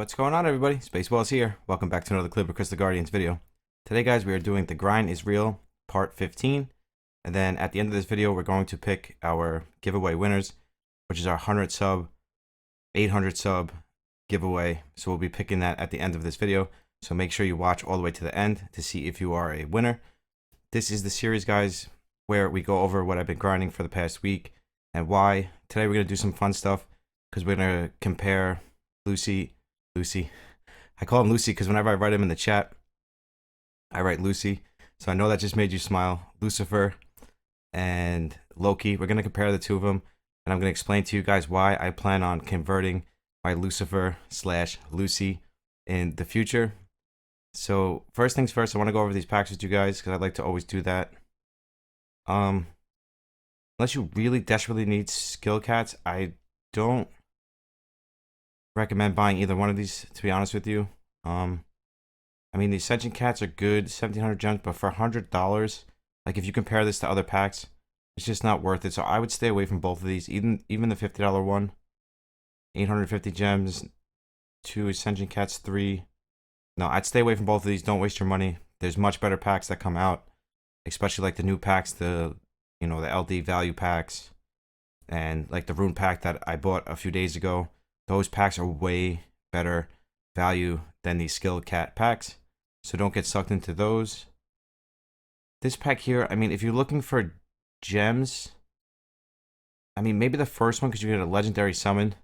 What's going on, everybody? Spaceballs here. Welcome back to another clip of Chris the Guardian's video. Today, guys, we are doing The Grind is Real, part 15. And then at the end of this video, we're going to pick our giveaway winners, which is our 100 sub, 800 sub giveaway. So we'll be picking that at the end of this video. So make sure you watch all the way to the end to see if you are a winner. This is the series, guys, where we go over what I've been grinding for the past week and why. Today, we're going to do some fun stuff because we're going to compare Lucy. I call him Lucy because whenever I write him in the chat, I write Lucy. So I know that just made you smile. Lucifer and Loki. We're going to compare the two of them. And I'm going to explain to you guys why I plan on converting my Lucifer / Lucy in the future. So first things first, I want to go over these packs with you guys because I'd like to always do that. Unless you really desperately need skill cats, I don't recommend buying either one of these, to be honest with you. I mean, the Ascension cats are good, 1,700 gems, but for $100, like if you compare this to other packs, it's just not worth it. So I would stay away from both of these, even the $50 one. 850 gems, 2 Ascension cats, 3. No, I'd stay away from both of these. Don't waste your money. There's much better packs that come out, especially like the new packs, the LD value packs, and like the rune pack that I bought a few days ago. Those packs are way better value than these skill cat packs. So don't get sucked into those. This pack here, I mean, if you're looking for gems, I mean, maybe the first one because you get a legendary summon.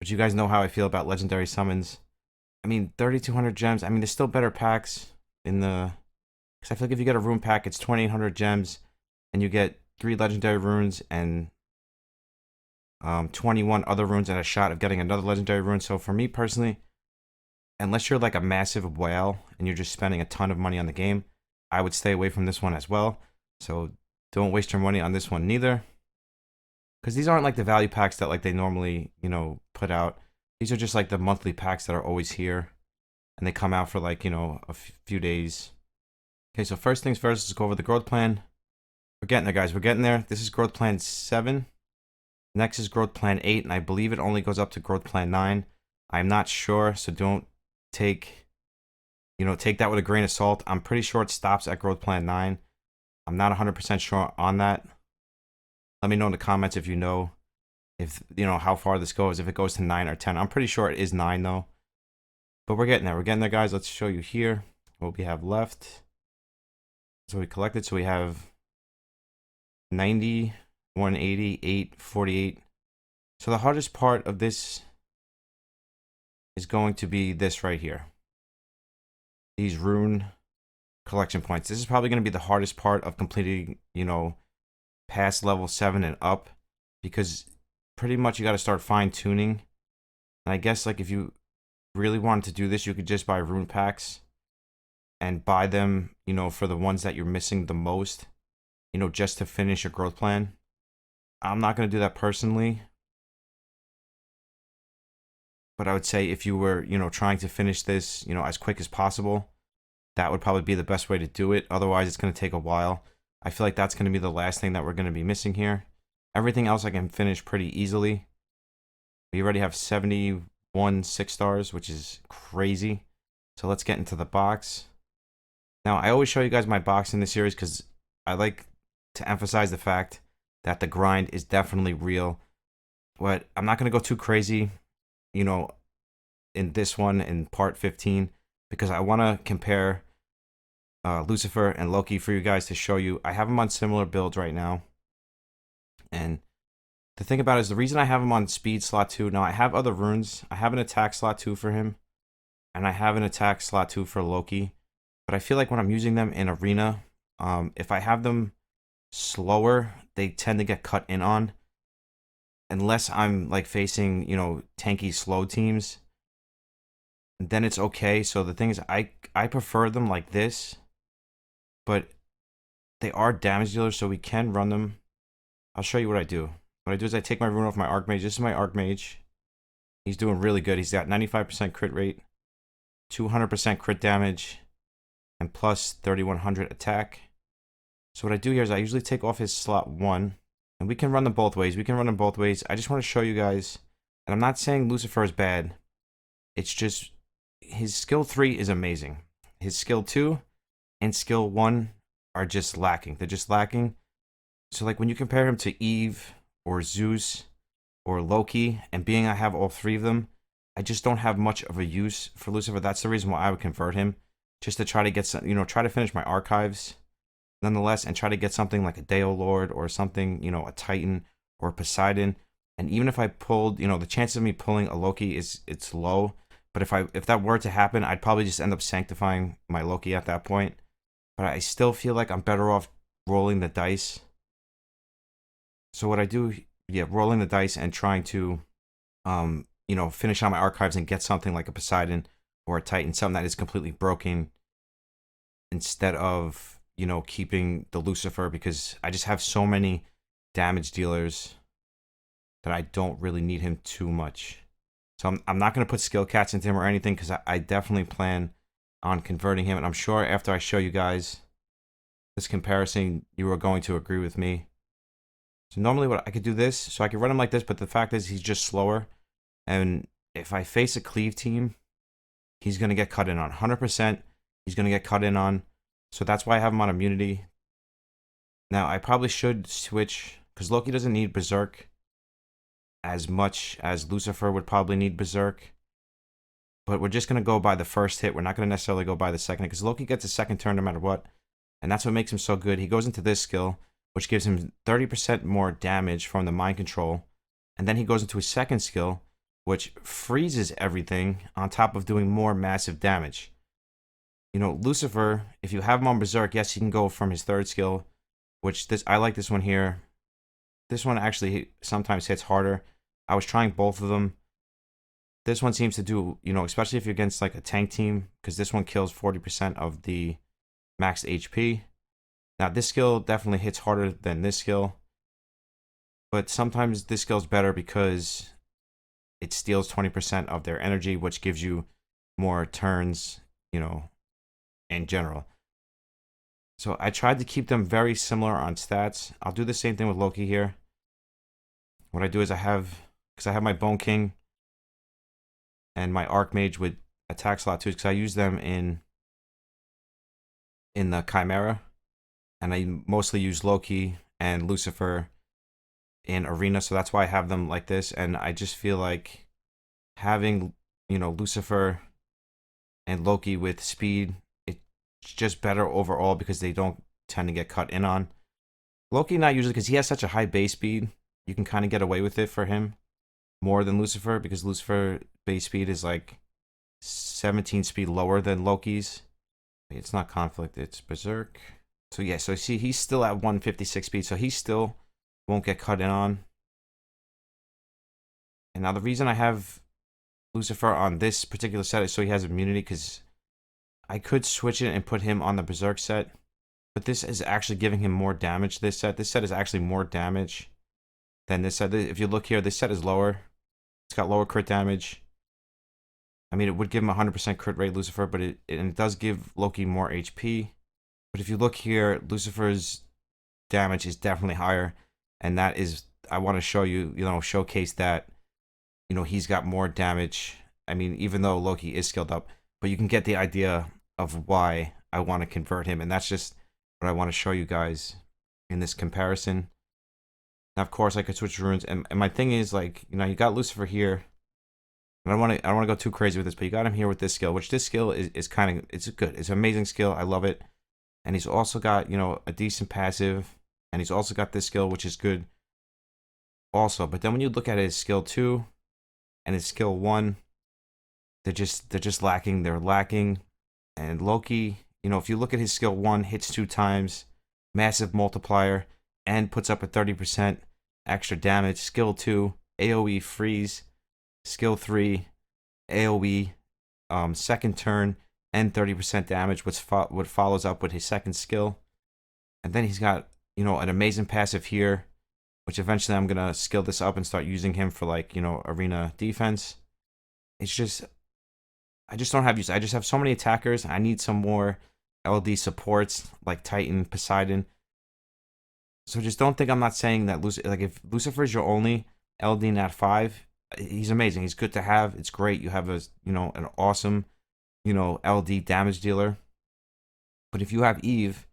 But you guys know how I feel about legendary summons. I mean, 3,200 gems. I mean, there's still better packs in the... Because I feel like if you get a rune pack, it's 2,800 gems. And you get 3 legendary runes and 21 other runes and a shot of getting another legendary rune. So for me personally, unless you're like a massive whale and you're just spending a ton of money on the game, I would stay away from this one as well. So don't waste your money on this one neither. Because these aren't like the value packs that like they normally, put out. These are just like the monthly packs that are always here. And they come out for like, a few days. Okay, so first things first, let's go over the growth plan. We're getting there, guys. We're getting there. This is growth plan 7. Next is growth plan 8, and I believe it only goes up to growth plan 9. I'm not sure, so don't take that with a grain of salt. I'm pretty sure it stops at growth plan 9. I'm not 100% sure on that. Let me know in the comments if you know how far this goes, if it goes to 9 or 10. I'm pretty sure it is 9 though. But we're getting there. We're getting there, guys. Let's show you here what we have left. So we collected. So we have 90, 180, 8, 48. So the hardest part of this is going to be this right here. These rune collection points. This is probably going to be the hardest part of completing, past level 7 and up, because pretty much you got to start fine tuning. And I guess like if you really wanted to do this, you could just buy rune packs and buy them, for the ones that you're missing the most, just to finish your growth plan. I'm not going to do that personally. But I would say if you were, trying to finish this, as quick as possible, that would probably be the best way to do it. Otherwise, it's going to take a while. I feel like that's going to be the last thing that we're going to be missing here. Everything else I can finish pretty easily. We already have 71 6 stars, which is crazy. So let's get into the box. Now, I always show you guys my box in this series because I like to emphasize the fact that the grind is definitely real. But I'm not going to go too crazy, in this one, in part 15, because I want to compare Lucifer and Loki for you guys to show you. I have them on similar builds right now. And the thing about it is the reason I have him on speed slot 2, now I have other runes. I have an attack slot 2 for him. And I have an attack slot 2 for Loki. But I feel like when I'm using them in arena, if I have them slower, they tend to get cut in on. Unless I'm like facing, tanky slow teams, then it's okay. So the thing is, I prefer them like this, but they are damage dealers, so we can run them. I'll show you what I do. What I do is I take my rune off my Archmage. This is my Archmage. He's doing really good. He's got 95% crit rate, 200% crit damage, and plus 3,100 attack. So what I do here is I usually take off his slot 1. And we can run them both ways. I just want to show you guys, and I'm not saying Lucifer is bad. It's just his skill 3 is amazing. His skill 2 and skill 1 are just lacking. They're just lacking. So like when you compare him to Eve or Zeus or Loki, and being I have all 3 of them, I just don't have much of a use for Lucifer. That's the reason why I would convert him, just to try to get some, try to finish my archives nonetheless, and try to get something like a Deo Lord or something, a Titan or Poseidon. And even if I pulled, the chances of me pulling a Loki it's low. But if that were to happen, I'd probably just end up sanctifying my Loki at that point. But I still feel like I'm better off rolling the dice. So what I do, rolling the dice and trying to, finish out my archives and get something like a Poseidon or a Titan, something that is completely broken, instead of, keeping the Lucifer, because I just have so many damage dealers that I don't really need him too much. So I'm not going to put skill cats into him or anything, because I definitely plan on converting him. And I'm sure after I show you guys this comparison, you are going to agree with me. So normally what I could do this, so I could run him like this, but the fact is he's just slower. And if I face a cleave team, he's going to get cut in on. 100%, he's going to get cut in on. So that's why I have him on immunity. Now, I probably should switch, because Loki doesn't need Berserk as much as Lucifer would probably need Berserk. But we're just going to go by the first hit. We're not going to necessarily go by the second, because Loki gets a second turn no matter what. And that's what makes him so good. He goes into this skill, which gives him 30% more damage from the mind control. And then he goes into his second skill, which freezes everything on top of doing more massive damage. Lucifer, if you have him on Berserk, yes, he can go from his third skill, which I like this one here. This one actually sometimes hits harder. I was trying both of them. This one seems to do, especially if you're against like a tank team, because this one kills 40% of the max HP. Now, this skill definitely hits harder than this skill, but sometimes this skill's better because it steals 20% of their energy, which gives you more turns, in general. So I tried to keep them very similar on stats. I'll do the same thing with Loki here. What I do is because I have my Bone King and my Archmage with attack slot 2, because I use them in the Chimera. And I mostly use Loki and Lucifer in Arena, so that's why I have them like this. And I just feel like having, Lucifer and Loki with speed, it's just better overall, because they don't tend to get cut in on. Loki not usually, because he has such a high base speed, you can kind of get away with it for him more than Lucifer, because Lucifer base speed is like 17 speed lower than Loki's. It's not conflict, it's Berserk. So yeah, so see, he's still at 156 speed, so he still won't get cut in on. And now the reason I have Lucifer on this particular set is so he has immunity, because I could switch it and put him on the Berserk set, but this is actually giving him more damage. This set is actually more damage than this set. If you look here, this set is lower. It's got lower crit damage. I mean, it would give him 100% crit rate, Lucifer, but it does give Loki more HP. But if you look here, Lucifer's damage is definitely higher, and that is, I want to show you, showcase that, he's got more damage. I mean, even though Loki is skilled up, but you can get the idea of why I want to convert him, and that's just what I want to show you guys in this comparison. Now, of course, I could switch runes, and my thing is, like, you got Lucifer here. And I don't want to go too crazy with this, but you got him here with this skill, which this skill is kind of, it's good. It's an amazing skill. I love it. And he's also got, a decent passive, and he's also got this skill, which is good also. But then when you look at his skill 2 and his skill 1, they're just lacking. They're lacking. And Loki, if you look at his skill 1, hits 2 times, massive multiplier, and puts up a 30% extra damage. Skill 2, AoE freeze. Skill 3, AoE, second turn, and 30% damage, what follows up with his second skill. And then he's got, an amazing passive here, which eventually I'm going to skill this up and start using him for, like, arena defense. It's just, I just don't have use. I just have so many attackers. I need some more LD supports, like Titan, Poseidon. So just don't think I'm not saying that, if Lucifer is your only LD nat 5, He's amazing. He's good to have. It's great. You have a, an awesome, LD damage dealer. But if you have Eve,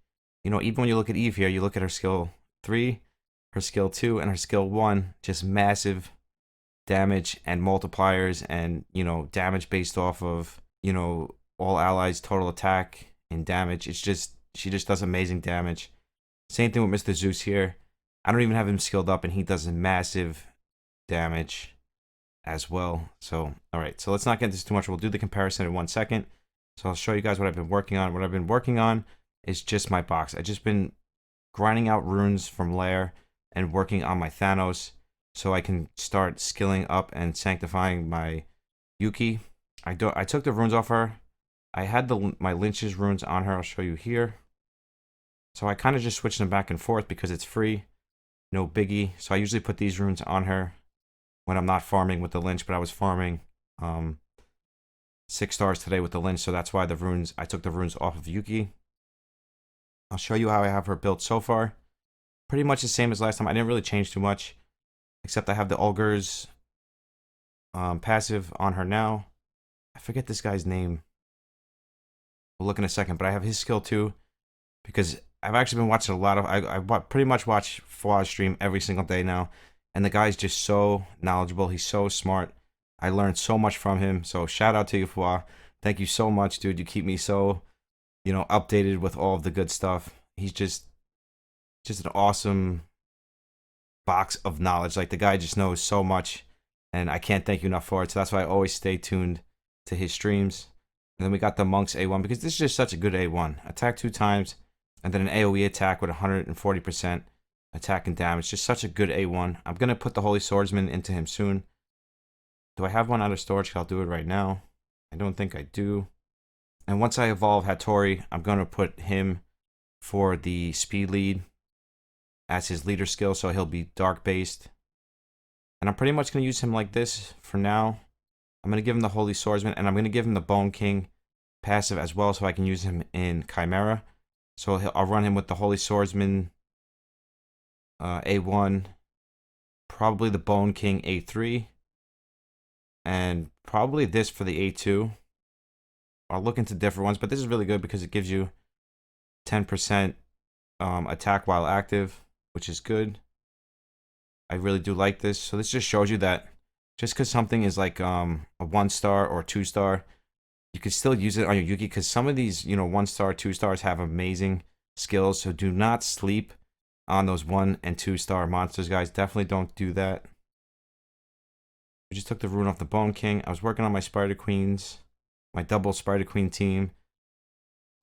even when you look at Eve here, you look at her skill 3, her skill 2, and her skill 1, just massive damage and multipliers and, damage based off of, all allies total attack and damage. It's just, she just does amazing damage. Same thing with Mr. Zeus here. I don't even have him skilled up and he does massive damage as well. So, all right, so let's not get into this too much. We'll do the comparison in 1 second. So I'll show you guys what I've been working on. What I've been working on is just my box. I've just been grinding out runes from Lair and working on my Thanos so I can start skilling up and sanctifying my Yuki. I took the runes off her. I had my Lynch's runes on her. I'll show you here. So I kind of just switched them back and forth because it's free. No biggie. So I usually put these runes on her when I'm not farming with the Lynch, but I was farming 6 stars today with the Lynch, so that's why I took the runes off of Yuki. I'll show you how I have her built so far. Pretty much the same as last time. I didn't really change too much, except I have the Ulger's passive on her now. I forget this guy's name. We'll look in a second, but I have his skill too, because I've actually been watching a lot of, I pretty much watch Fawaz stream every single day now, and the guy's just so knowledgeable. He's so smart. I learned so much from him, so shout out to you, Fawaz. Thank you so much, dude. You keep me so, updated with all of the good stuff. He's just an awesome box of knowledge. Like, the guy just knows so much, and I can't thank you enough for it. So that's why I always stay tuned to his streams. And then we got the Monk's A1, because this is just such a good A1. Attack 2 times, and then an AoE attack with 140% attack and damage. Just such a good A1. I'm going to put the Holy Swordsman into him soon. Do I have one out of storage? I'll do it right now. I don't think I do. And once I evolve Hattori, I'm going to put him for the speed lead as his leader skill, so he'll be dark based. And I'm pretty much going to use him like this for now. I'm going to give him the Holy Swordsman, and I'm going to give him the Bone King passive as well, so I can use him in Chimera. So I'll run him with the Holy Swordsman A1, probably the Bone King A3, and probably this for the A2. I'll look into different ones, but this is really good because it gives you 10% attack while active, which is good. I really do like this. So this just shows you that just because something is like a 1-star or 2-star, you can still use it on your Yuki, because some of these, 1-star, 2-stars have amazing skills. So do not sleep on those 1- and 2-star monsters, guys. Definitely don't do that. We just took the rune off the Bone King. I was working on my Spider Queens, my double Spider Queen team.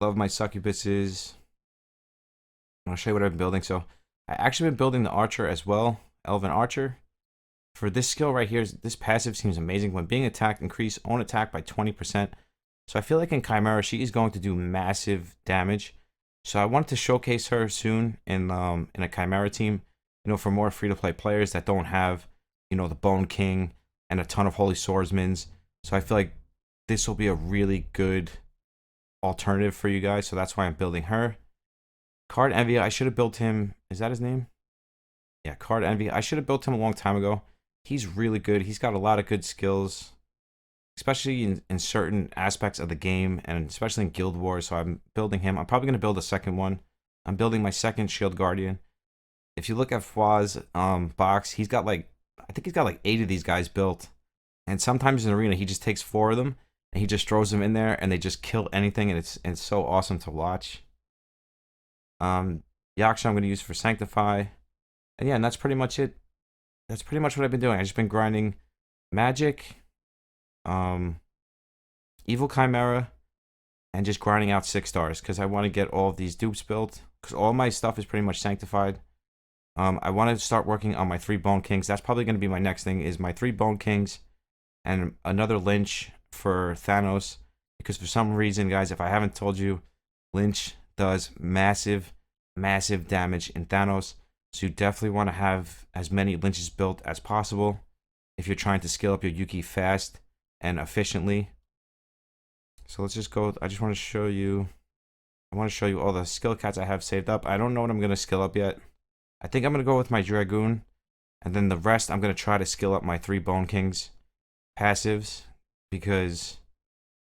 Love my succubuses. I'll show you what I've been building. So I actually been building the Archer as well, Elven Archer. For this skill right here, this passive seems amazing. When being attacked, increase own attack by 20%. So I feel like in Chimera, she is going to do massive damage. So I wanted to showcase her soon in a Chimera team, for more free-to-play players that don't have, the Bone King and a ton of Holy Swordsmans. So I feel like this will be a really good alternative for you guys. So that's why I'm building her. Card Envy, I should have built him. Is that his name? Yeah, Card Envy. I should have built him a long time ago. He's really good. He's got a lot of good skills, especially in certain aspects of the game, and especially in Guild Wars. So I'm building him. I'm probably going to build a second one. I'm building my second Shield Guardian. If you look at Fawaz's box, he's got I think he's got 8 of these guys built. And sometimes in Arena, he just takes 4 of them, and he just throws them in there, and they just kill anything, and it's so awesome to watch. Yaksha I'm going to use for Sanctify. And yeah, and that's pretty much it. That's pretty much what I've been doing. I've just been grinding Magic, Evil Chimera, and just grinding out 6 stars, because I want to get all of these dupes built, because all my stuff is pretty much sanctified. I want to start working on my 3 Bone Kings. That's probably going to be my next thing, is my 3 Bone Kings and another Lynch for Thanos, because for some reason, guys, if I haven't told you, Lynch does massive damage in Thanos. So you definitely want to have as many Lynches built as possible if you're trying to scale up your Yuki fast and efficiently. So let's just go. I want to show you all the skill cats I have saved up. I don't know what I'm going to skill up yet. I think I'm going to go with my Dragoon And then the rest, I'm going to try to skill up my 3 Bone Kings passives, because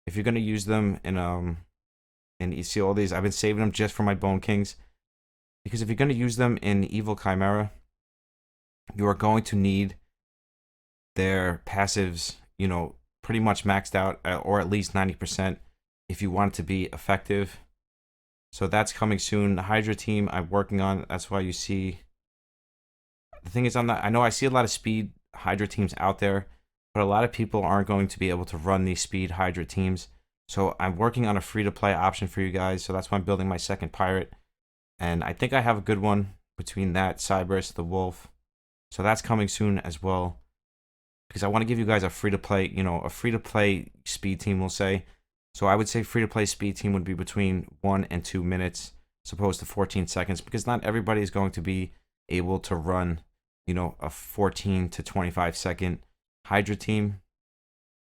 if you're going to use them in you see all these, I've been saving them just for my Bone Kings, because if you're going to use them in Evil Chimera, you are going to need their passives, pretty much maxed out, or at least 90% if you want it to be effective. So that's coming soon. The Hydra team I'm working on, that's why you see. The thing is, I know I see a lot of speed Hydra teams out there, but a lot of people aren't going to be able to run these speed Hydra teams. So I'm working on a free-to-play option for you guys. So that's why I'm building my second pirate. And I think I have a good one between that, Cybers, the Wolf. So that's coming soon as well, because I want to give you guys a free-to-play, a free-to-play speed team, we'll say. So I would say free-to-play speed team would be between 1 and 2 minutes, as opposed to 14 seconds, because not everybody is going to be able to run, a 14 to 25 second Hydra team,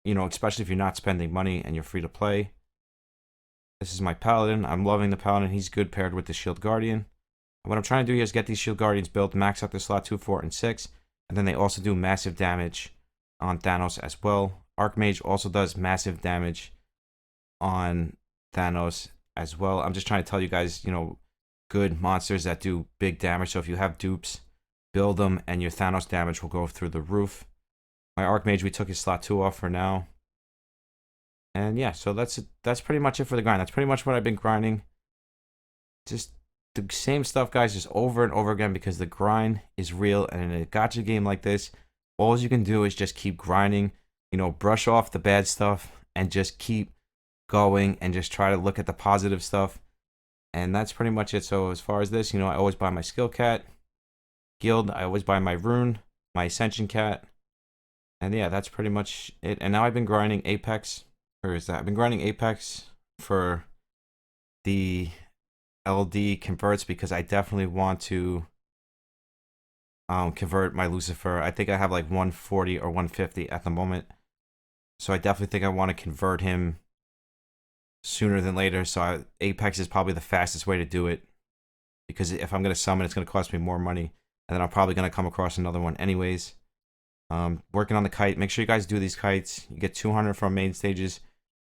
especially if you're not spending money and you're free to play. This is my Paladin. I'm loving the Paladin. He's good paired with the Shield Guardian. And what I'm trying to do here is get these Shield Guardians built, max out the slot 2, 4, and 6. And then they also do massive damage on Thanos as well. Archmage also does massive damage on Thanos as well. I'm just trying to tell you guys, good monsters that do big damage. So if you have dupes, build them and your Thanos damage will go through the roof. My Archmage, we took his slot 2 off for now. And yeah, so that's pretty much it for the grind. That's pretty much what I've been grinding. Just the same stuff, guys, just over and over again, because the grind is real. And in a gacha game like this, all you can do is just keep grinding, brush off the bad stuff and just keep going and just try to look at the positive stuff. And that's pretty much it. So as far as this, I always buy my skill cat. Guild, I always buy my rune, my ascension cat. And yeah, that's pretty much it. And now I've been grinding Apex. Where is that? I've been grinding Apex for the LD converts, because I definitely want to convert my Lucifer. I think I have like 140 or 150 at the moment. So I definitely think I want to convert him sooner than later. So Apex is probably the fastest way to do it, because if I'm going to summon, it's going to cost me more money. And then I'm probably going to come across another one anyways. Working on the kite. Make sure you guys do these kites. You get 200 from main stages,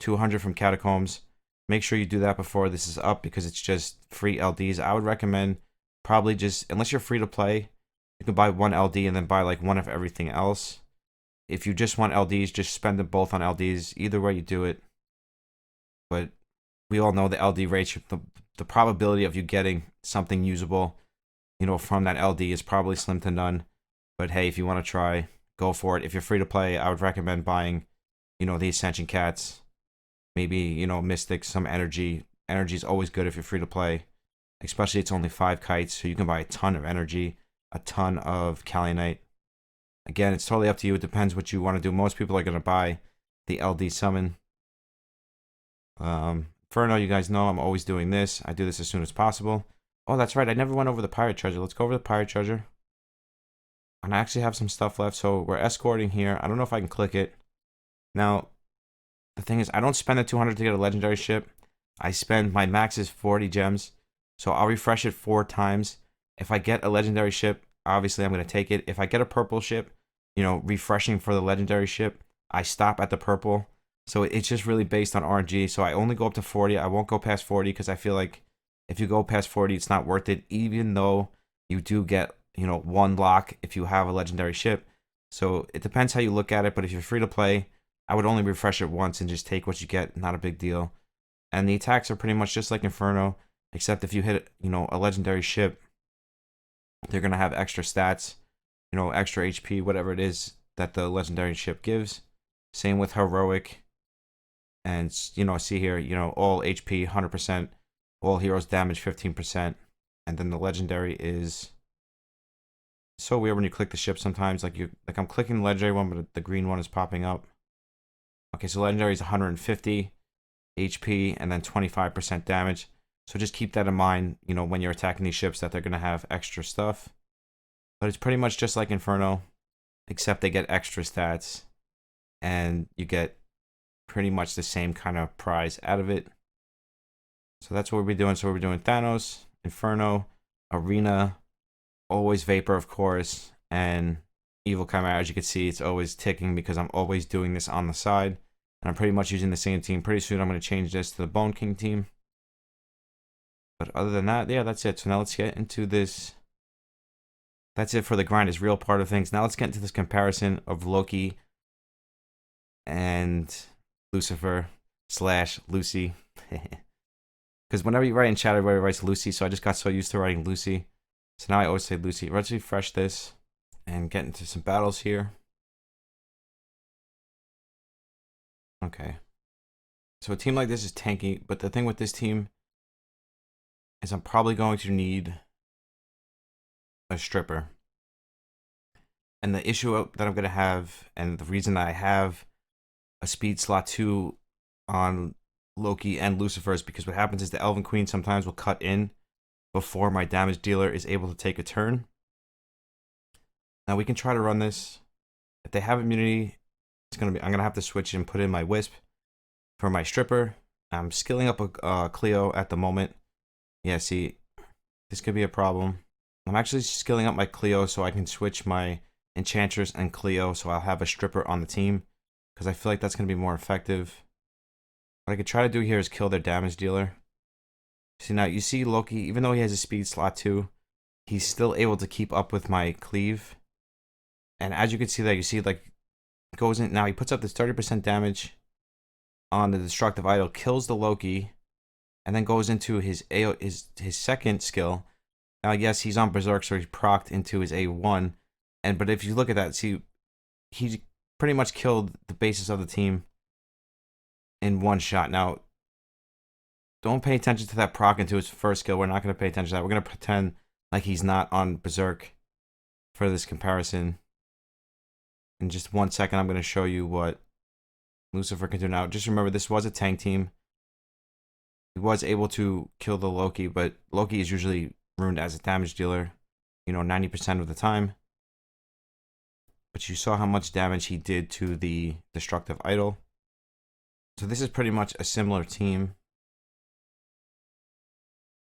200 from catacombs. Make sure you do that before this is up, because it's just free LDs. I would recommend probably just, unless you're free to play, you can buy 1 LD and then buy like 1 of everything else. If you just want LDs, just spend them both on LDs. Either way you do it. But we all know the LD rates, the probability of you getting something usable, from that LD is probably slim to none. But hey, if you want to try, go for it. If you're free to play, I would recommend buying, the Ascension Cats. Maybe, Mystic, some energy. Energy is always good if you're free to play. Especially it's only 5 kites, so you can buy a ton of energy, a ton of Kalinite. Again, it's totally up to you. It depends what you want to do. Most people are going to buy the LD summon. Inferno, you guys know I'm always doing this. I do this as soon as possible. Oh, that's right. I never went over the pirate treasure. Let's go over the pirate treasure. And I actually have some stuff left. So we're escorting here. I don't know if I can click it. Now, the thing is, I don't spend the 200 to get a legendary ship. I spend, my max is 40 gems. So I'll refresh it 4 times. If I get a legendary ship, obviously I'm going to take it. If I get a purple ship, refreshing for the legendary ship, I stop at the purple. So it's just really based on RNG. So I only go up to 40. I won't go past 40, because I feel like if you go past 40, it's not worth it, even though you do get, 1 lock if you have a legendary ship. So it depends how you look at it. But if you're free to play, I would only refresh it once and just take what you get. Not a big deal. And the attacks are pretty much just like Inferno, except if you hit, a legendary ship, they're going to have extra stats, extra HP, whatever it is that the legendary ship gives. Same with Heroic. And, see here, all HP 100%, all heroes damage 15%. And then the legendary is so weird when you click the ship sometimes. Like I'm clicking the legendary one, but the green one is popping up. Okay, so legendary is 150 HP and then 25% damage. So just keep that in mind, when you're attacking these ships, that they're going to have extra stuff. But it's pretty much just like Inferno, except they get extra stats. And you get pretty much the same kind of prize out of it. So that's what we'll be doing. So we'll be doing Thanos, Inferno, Arena, always Vapor, of course, and evil chimera. As you can see, it's always ticking because I'm always doing this on the side. And I'm pretty much using the same team. Pretty soon I'm going to change this to the Bone King team. But other than that, yeah, that's it. So now let's get into this. That's it for the grind, is real part of things. Now let's get into this comparison of Loki and Lucifer / Lucy. Because whenever you write in chat, everybody writes Lucy, so I just got so used to writing Lucy. So now I always say Lucy. Let's refresh this and get into some battles here. Okay. So a team like this is tanky, but the thing with this team is I'm probably going to need a stripper. And the issue that I'm going to have, and the reason that I have a speed slot 2 on Loki and Lucifer, is because what happens is the Elven Queen sometimes will cut in before my damage dealer is able to take a turn. Now we can try to run this. If they have immunity, I'm gonna have to switch and put in my Wisp for my stripper. I'm skilling up a Cleo at the moment. Yeah, see, this could be a problem. I'm actually skilling up my Cleo so I can switch my Enchantress and Cleo, so I'll have a stripper on the team, because I feel like that's gonna be more effective. What I could try to do here is kill their damage dealer. See, now you see Loki, even though he has a speed slot 2, he's still able to keep up with my cleave. And as you can see that, you see like goes in now, he puts up this 30% damage on the destructive idol, kills the Loki, and then goes into his second skill. Now yes, he's on Berserk, so he's procced into his A1. But if you look at that, see, he pretty much killed the basis of the team in one shot. Now, don't pay attention to that proc into his first skill. We're not going to pay attention to that. We're going to pretend like he's not on Berserk for this comparison. In just 1 second, I'm going to show you what Lucifer can do now. Just remember, this was a tank team. He was able to kill the Loki, but Loki is usually ruined as a damage dealer, 90% of the time. But you saw how much damage he did to the destructive idol. So this is pretty much a similar team.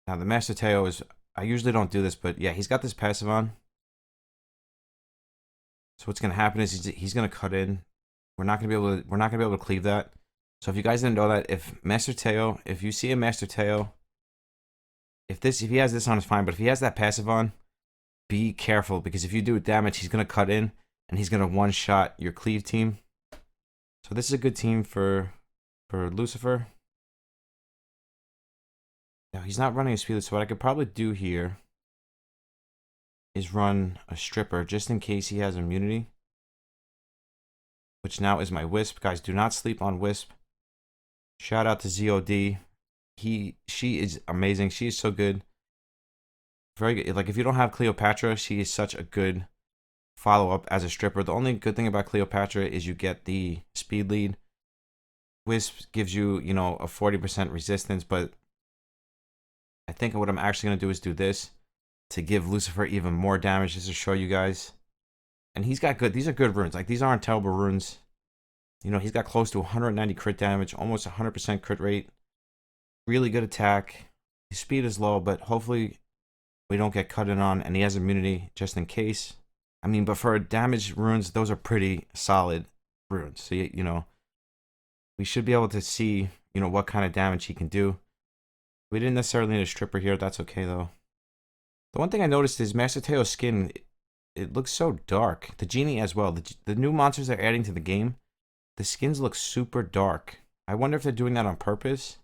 Now the Master Teo is, I usually don't do this, but yeah, he's got this passive on. So what's gonna happen is he's gonna cut in. We're not gonna be able to cleave that. So if you guys didn't know that, if you see a Master Teo, if he has this on, it's fine. But if he has that passive on, be careful, because if you do damage, he's gonna cut in and he's gonna one-shot your cleave team. So this is a good team for Lucifer. Now he's not running a speedless, so what I could probably do here is run a stripper just in case he has immunity, which now is my Wisp. Guys, do not sleep on Wisp. Shout out to ZOD. She is amazing. She is so good. Very good. Like, if you don't have Cleopatra, she is such a good follow-up as a stripper. The only good thing about Cleopatra is you get the speed lead. Wisp gives you, a 40% resistance, but I think what I'm actually going to do is do this to give Lucifer even more damage, just to show you guys. And these are good runes. Like, these aren't terrible runes. He's got close to 190 crit damage, almost 100% crit rate. Really good attack. His speed is low, but hopefully we don't get cut in on, and he has immunity just in case. I mean, but for damage runes, those are pretty solid runes. So, we should be able to see, what kind of damage he can do. We didn't necessarily need a stripper here. That's okay, though. The one thing I noticed is Master Teo's skin, it looks so dark. The genie as well. The new monsters they're adding to the game, the skins look super dark. I wonder if they're doing that on purpose,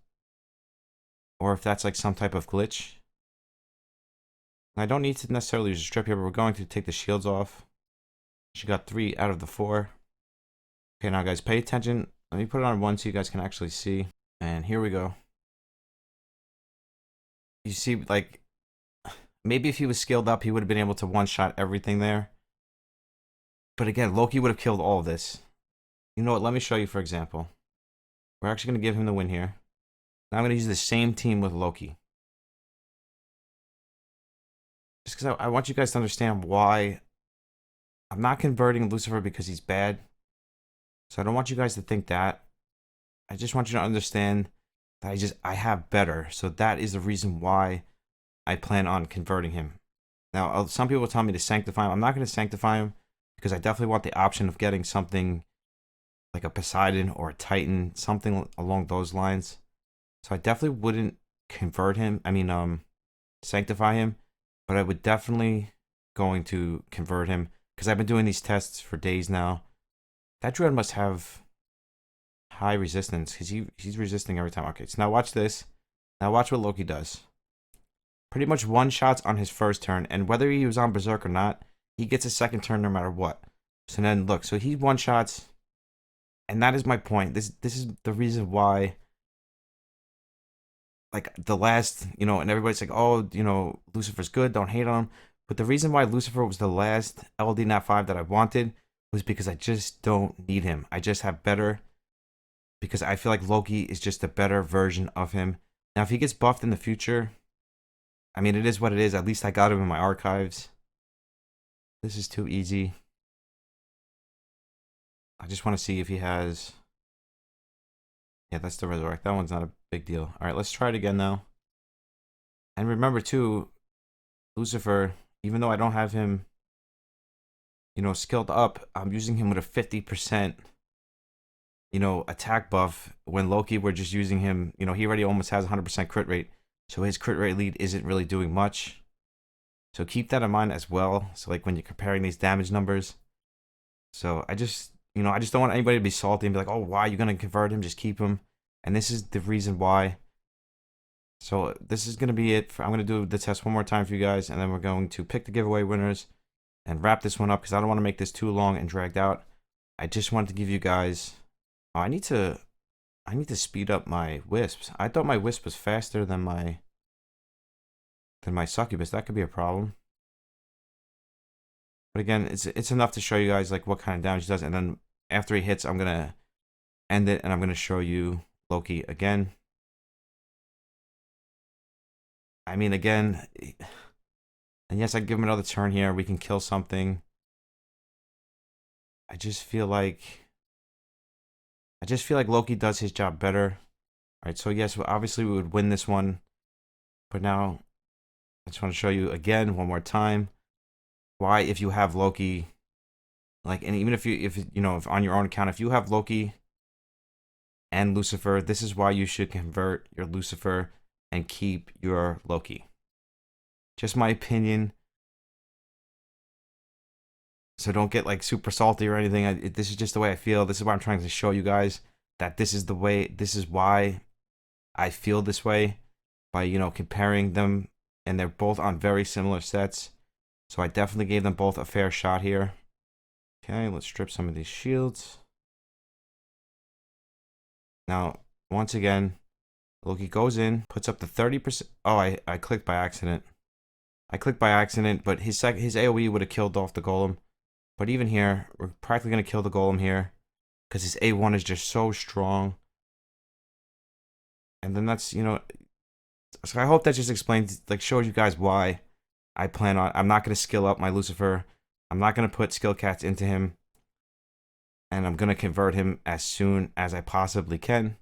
or if that's like some type of glitch. I don't need to necessarily use a strip here, but we're going to take the shields off. She got 3 out of the 4. Okay, now guys, pay attention. Let me put it on 1 so you guys can actually see. And here we go. You see, like, maybe if he was skilled up, he would have been able to one-shot everything there. But again, Loki would have killed all of this. You know what? Let me show you, for example. We're actually going to give him the win here. Now I'm going to use the same team with Loki. Just because I want you guys to understand why I'm not converting Lucifer because he's bad. So I don't want you guys to think that. I just want you to understand that I have better. So that is the reason why I plan on converting him. Now, some people tell me to sanctify him. I'm not going to sanctify him because I definitely want the option of getting something like a Poseidon or a Titan, something along those lines. So I definitely wouldn't convert him. I mean, sanctify him, but I would definitely going to convert him because I've been doing these tests for days now. That druid must have high resistance because he's resisting every time. Okay, so now watch this. Now watch what Loki does. Pretty much one shots on his first turn, and whether he was on Berserk or not, he gets a second turn no matter what. So then look, so he one shots, and that is my point. This is the reason why, like the last, and everybody's like, oh, Lucifer's good, don't hate on him. But the reason why Lucifer was the last LD Nat 5 that I wanted was because I just don't need him. I just have better, because I feel like Loki is just a better version of him. Now, if he gets buffed in the future, I mean, it is what it is. At least I got him in my archives. This is too easy. I just want to see if he has... Yeah, that's the Resurrect. That one's not a big deal. All right, let's try it again now. And remember, too, Lucifer, even though I don't have him, skilled up, I'm using him with a 50%, attack buff. When Loki, we're just using him, he already almost has 100% crit rate. So his crit rate lead isn't really doing much. So keep that in mind as well. So like when you're comparing these damage numbers. So I just don't want anybody to be salty and be like, oh, why are you going to convert him? Just keep him. And this is the reason why. So this is going to be it. I'm going to do the test one more time for you guys. And then we're going to pick the giveaway winners and wrap this one up because I don't want to make this too long and dragged out. I just wanted to give you guys... Oh, I need to speed up my wisps. I thought my wisp was faster than my succubus. That could be a problem. But again, it's enough to show you guys like what kind of damage he does. And then after he hits, I'm gonna end it and I'm gonna show you Loki again. I mean, again, and yes, I give him another turn here. We can kill something. I just feel like Loki does his job better. All right, so yes, obviously we would win this one. But now, I just want to show you again, one more time, why if you have Loki, like, and even if on your own account, if you have Loki and Lucifer, this is why you should convert your Lucifer and keep your Loki. Just my opinion. So don't get like super salty or anything. This is just the way I feel. This is why I'm trying to show you guys that this is the way, this is why I feel this way by, comparing them, and they're both on very similar sets. So I definitely gave them both a fair shot here. Okay, let's strip some of these shields. Now, once again, Loki goes in, puts up the 30%. Oh, I clicked by accident. But his AoE would have killed off the golem. But even here, we're practically going to kill the golem here because his A1 is just so strong. And then that's, so I hope that just explains, like, shows you guys why I'm not going to skill up my Lucifer. I'm not going to put skill cats into him. And I'm going to convert him as soon as I possibly can.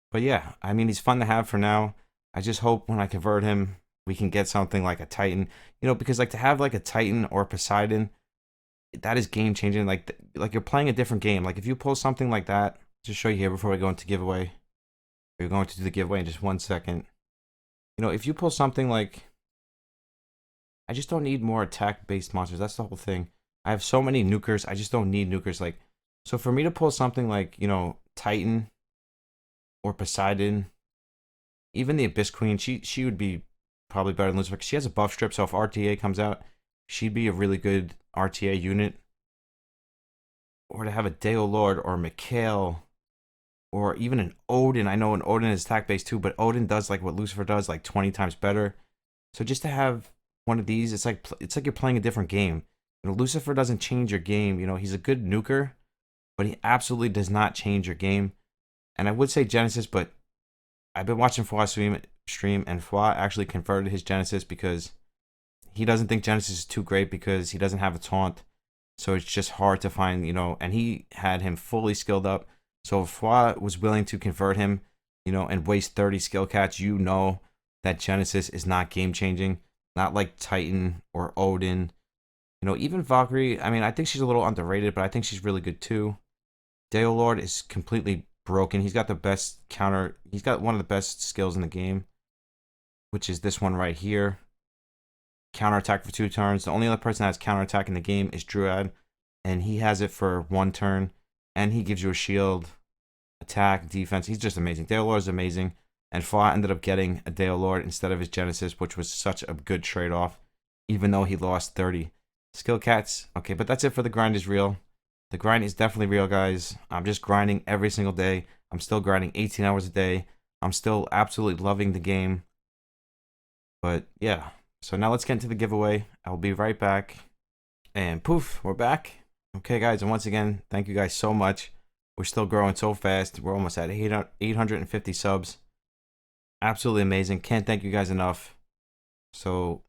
But yeah, I mean, he's fun to have for now. I just hope when I convert him, we can get something like a Titan, because like to have like a Titan or Poseidon, that is game changing. Like you're playing a different game. Like if you pull something like that, just show you here before we go into giveaway. We're going to do the giveaway in just 1 second. If you pull something like, I just don't need more attack based monsters. That's the whole thing. I have so many nukers. I just don't need nukers. Like, so for me to pull something like, Titan or Poseidon, even the Abyss Queen, she would be probably better than Lucifer. She has a buff strip, so if RTA comes out, she'd be a really good RTA unit. Or to have a Deo Lord or Mikhail or even an Odin. I know an Odin is attack based too, but Odin does like what Lucifer does, like 20 times better. So just to have one of these, it's like you're playing a different game. Lucifer doesn't change your game. He's a good nuker, but he absolutely does not change your game. And I would say Genesis, but I've been watching Fwa stream, and Fwa actually converted his Genesis because he doesn't think Genesis is too great because he doesn't have a taunt. So it's just hard to find, and he had him fully skilled up. So if Fwa was willing to convert him, and waste 30 skill cats, that Genesis is not game changing. Not like Titan or Odin You know, even Valkyrie, I mean, I think she's a little underrated, but I think she's really good too. Deo Lord is completely broken. He's got the best counter. He's got one of the best skills in the game, which is this one right here. Counterattack for 2 turns. The only other person that has counterattack in the game is Druid, and he has it for 1 turn, and he gives you a shield, attack, defense. He's just amazing. Deo Lord is amazing, and Fa ended up getting a Deo Lord instead of his Genesis, which was such a good trade-off, even though he lost 30. Skill cats, okay, but that's it for the grind is real. The grind is definitely real, guys. I'm just grinding every single day. I'm still grinding 18 hours a day. I'm still absolutely loving the game. But yeah, so now let's get into the giveaway. I'll be right back. And poof, we're back. Okay, guys, and once again, thank you guys so much. We're still growing so fast. We're almost at 850 subs. Absolutely amazing. Can't thank you guys enough. So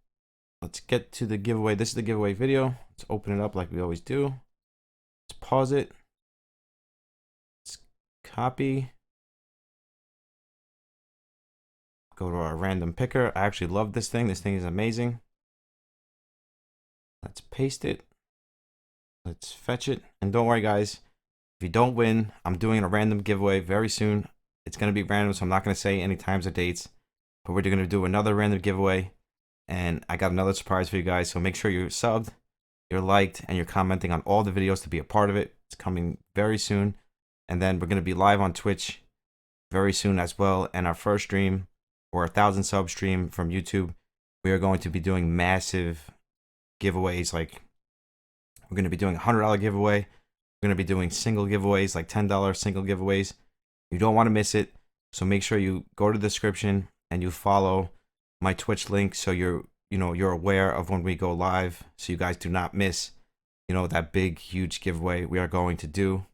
let's get to the giveaway. This is the giveaway video. Let's open it up like we always do. Let's pause it. Let's copy. Go to our random picker. I actually love this thing. This thing is amazing. Let's paste it. Let's fetch it. And don't worry, guys. If you don't win, I'm doing a random giveaway very soon. It's going to be random, so I'm not going to say any times or dates. But we're going to do another random giveaway. And I got another surprise for you guys. So make sure you're subbed, you're liked, and you're commenting on all the videos to be a part of it. It's coming very soon. And then we're going to be live on Twitch very soon as well. And our first stream, or 1,000 sub stream from YouTube, we are going to be doing massive giveaways. Like, we're going to be doing a $100 giveaway. We're going to be doing single giveaways, like $10 single giveaways. You don't want to miss it. So make sure you go to the description and you follow my Twitch link so you're aware of when we go live, so you guys do not miss, that big, huge giveaway we are going to do.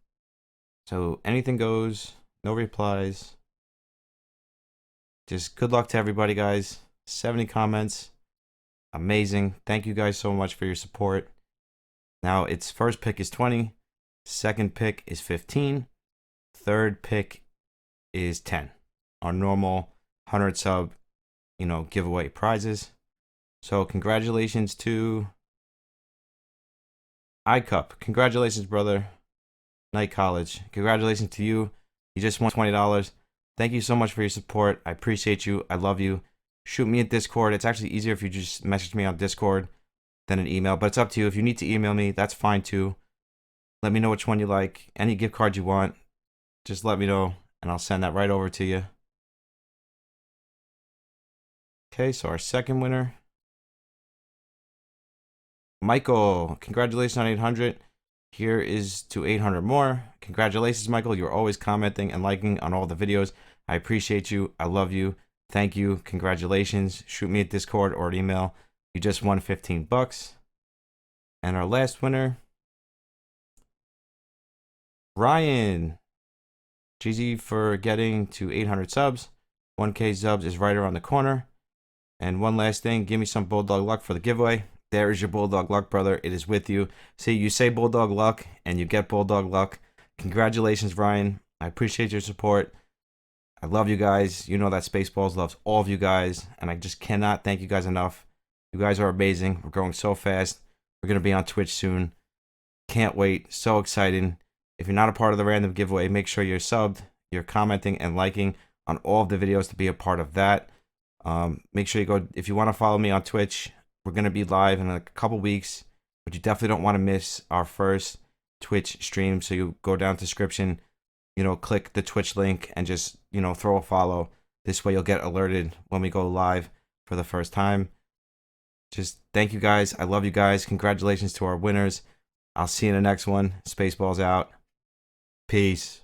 So anything goes, no replies. Just good luck to everybody, guys. 70 comments. Amazing. Thank you guys so much for your support. Now, its first pick is 20. Second pick is 15. Third pick is 10. Our normal 100 sub, giveaway prizes. So congratulations to iCup. Congratulations, brother. Night College. Congratulations to you. You just won $20. Thank you so much for your support. I appreciate you. I love you. Shoot me at Discord. It's actually easier if you just message me on Discord than an email, but it's up to you. If you need to email me, that's fine too. Let me know which one you like. Any gift card you want, just let me know and I'll send that right over to you. Okay, so our second winner, Michael. Congratulations on 800. Here is to 800 more. Congratulations, Michael. You're always commenting and liking on all the videos. I appreciate you. I love you. Thank you. Congratulations. Shoot me at Discord or an email. You just won 15 bucks. And our last winner, Ryan. GG for getting to 800 subs. 1K subs is right around the corner. And one last thing, give me some Bulldog luck for the giveaway. There is your Bulldog luck, brother. It is with you. See, you say Bulldog luck and you get Bulldog luck. Congratulations, Ryan. I appreciate your support. I love you guys. You know that Spaceballs loves all of you guys. And I just cannot thank you guys enough. You guys are amazing. We're growing so fast. We're going to be on Twitch soon. Can't wait. So exciting. If you're not a part of the random giveaway, make sure you're subbed, you're commenting and liking on all of the videos to be a part of that. Make sure you go, if you want to follow me on Twitch, we're going to be live in a couple weeks, but you definitely don't want to miss our first Twitch stream. So you go down to the description, click the Twitch link and just, throw a follow. This way you'll get alerted when we go live for the first time. Just thank you guys. I love you guys. Congratulations to our winners. I'll see you in the next one. Spaceballs out. Peace.